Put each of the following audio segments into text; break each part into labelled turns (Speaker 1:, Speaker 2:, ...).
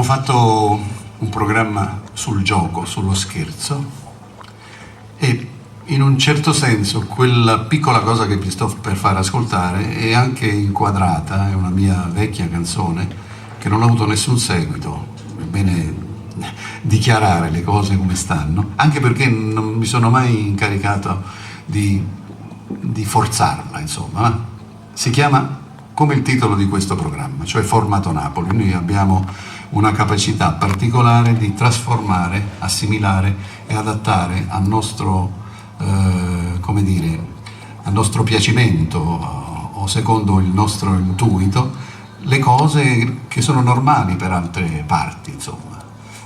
Speaker 1: fatto un programma sul gioco, sullo scherzo, e in un certo senso quella piccola cosa che vi sto per far ascoltare è anche inquadrata, è una mia vecchia canzone che non ha avuto nessun seguito, è bene dichiarare le cose come stanno, anche perché non mi sono mai incaricato di forzarla, insomma. Si chiama come il titolo di questo programma, cioè Formato Napoli. Noi abbiamo una capacità particolare di trasformare, assimilare e adattare al nostro, come dire, al nostro piacimento o secondo il nostro intuito le cose che sono normali per altre parti, insomma,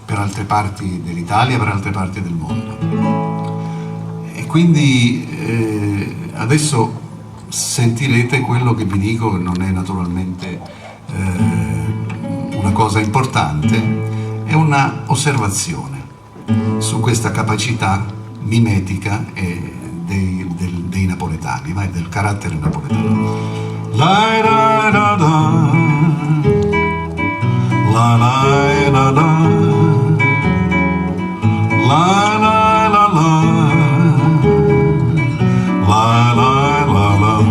Speaker 1: per altre parti dell'Italia, per altre parti del mondo. E quindi adesso sentirete quello che vi dico, che non è naturalmente una cosa importante, è una osservazione su questa capacità mimetica dei napoletani, ma del carattere napoletano. La la la la, la la la la, la la la la, la la la.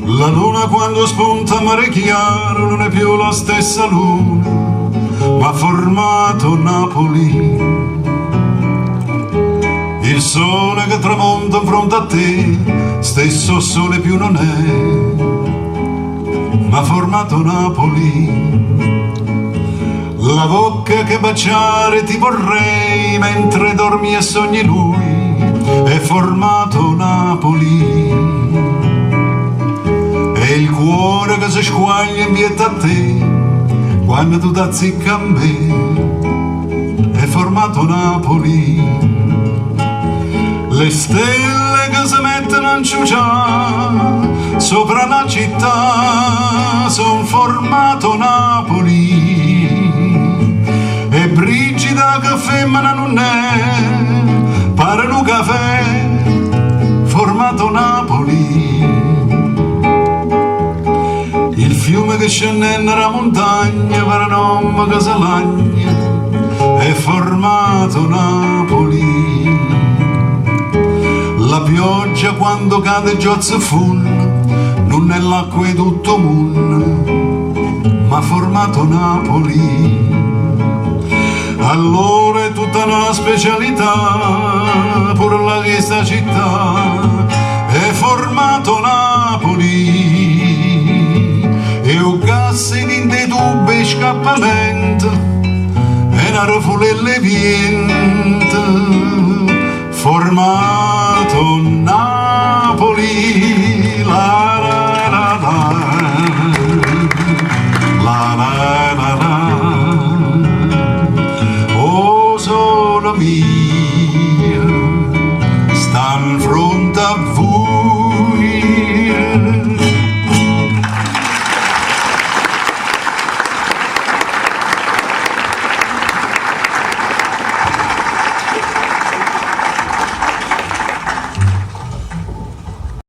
Speaker 1: La luna quando spunta a mare chiaro non è più la stessa luna, ma ha formato Napoli. Il sole che tramonta in fronte a te, stesso sole più non è, ma ha formato Napoli. La bocca che baciare ti vorrei mentre dormi e sogni lui, è formato Napoli. E il cuore che si squaglia in vietta a te quando tu t'azzicca a me, è formato Napoli. Le stelle che si mettono a inciuciare sopra la città son formato Napoli. E Brigida che femmina non è, pare un caffè formato Napoli. Il fiume che scende nella montagna per nome che si lagna, è formato Napoli. La pioggia quando cade giozza full, non è l'acquedotto mun, ma ha formato Napoli. Allora è tutta una specialità, pure la questa città, è formato Napoli. E o gas in dei tubi scappamento, e una rafulelle viento, formato Napoli.